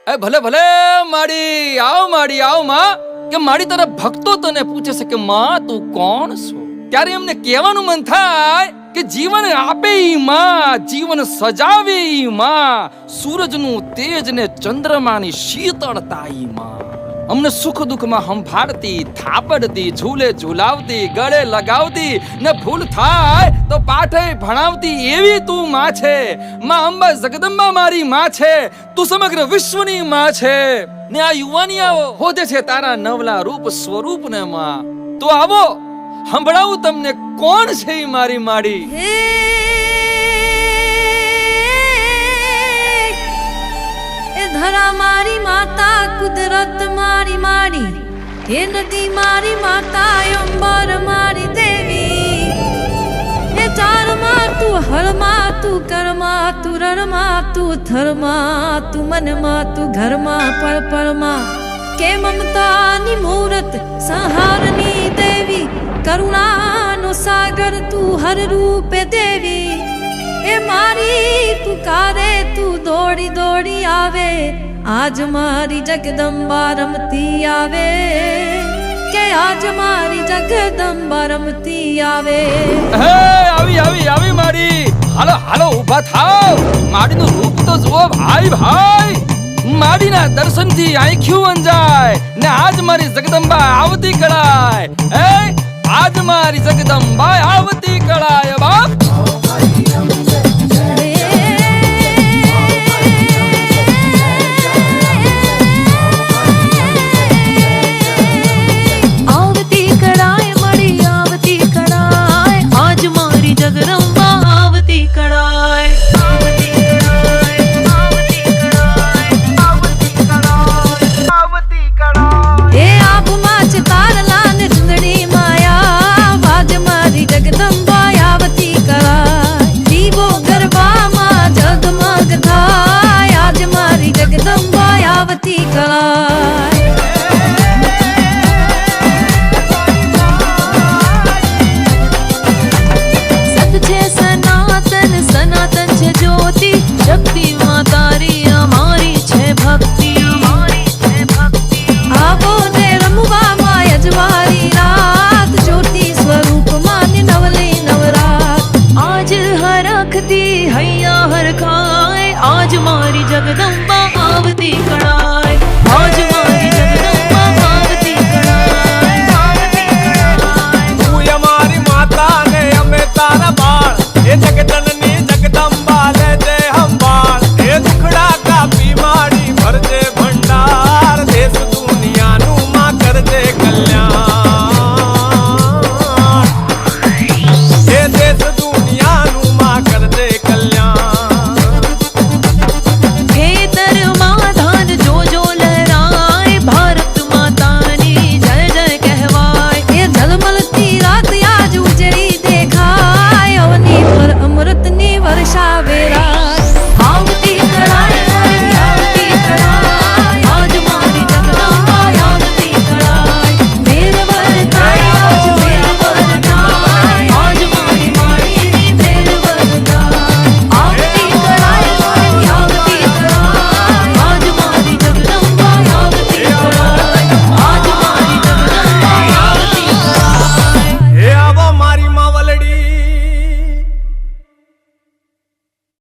એ ભલે ભલે માડી આવ માં કે માડી તારા ભક્તો તને પૂછે છે કે માં તું કોણ છો? ત્યારે એમને કહેવાનું મન થાય કે જીવન આપે ઈ માં, જીવન સજાવે ઈ માં, સૂરજનું તેજ ને ચંદ્રમાની શીતળતા ઈ માં, અમને સુખ દુઃખમાં સંભાળતી, થાપડતી, ઝૂલે ઝૂલાવતી, ગળે લગાવતી ને ભૂલ થાય તો પાઠે ભણાવતી એવી તું માં છે. માં અંબા જગદંબા મારી માં છે, તું સમગ્ર વિશ્વની માં છે. ને આ યુવાનિયાઓ હોદે છે તારા નવલા રૂપ સ્વરૂપ ને માં. તો આવો સંભળાવું તમને કોણ છે ઈ મારી માડી. ધરા મારી માતા, કુદરત મારી માડી, હે નદી મારી માતા, અંબર મારી દેવી. હે ચારમાં તું હરમાં, તું કરમાં, તું રણમાં, તું થરમાં, તું મનમાં, તું ઘરમાં, પળ પળમાં. કે મમતાની મૂરત, સંહારની દેવી, કરુણાનો સાગર તું હર રૂપે દેવી. એ મારી પુકારે તું દોડી દોડી આવે, આજ મારી જગદંબા રમતી આવે, કે આજ મારી જગદંબા રમતી આવે. હે આવી માડી, હાલો હાલો ઊભા થાવ. માડીનું રૂપ તો જુઓ ભાઈ ભાઈ. માડીના દર્શનથી આંખ્યું અંજાય ને આજ મારી જગદંબા આવતી કળાય. આજ મારી જગદંબા આવતી કળાય બાપ. હૈયા હર ખાય, આજ મારી જગદંબા આવતી કળાય.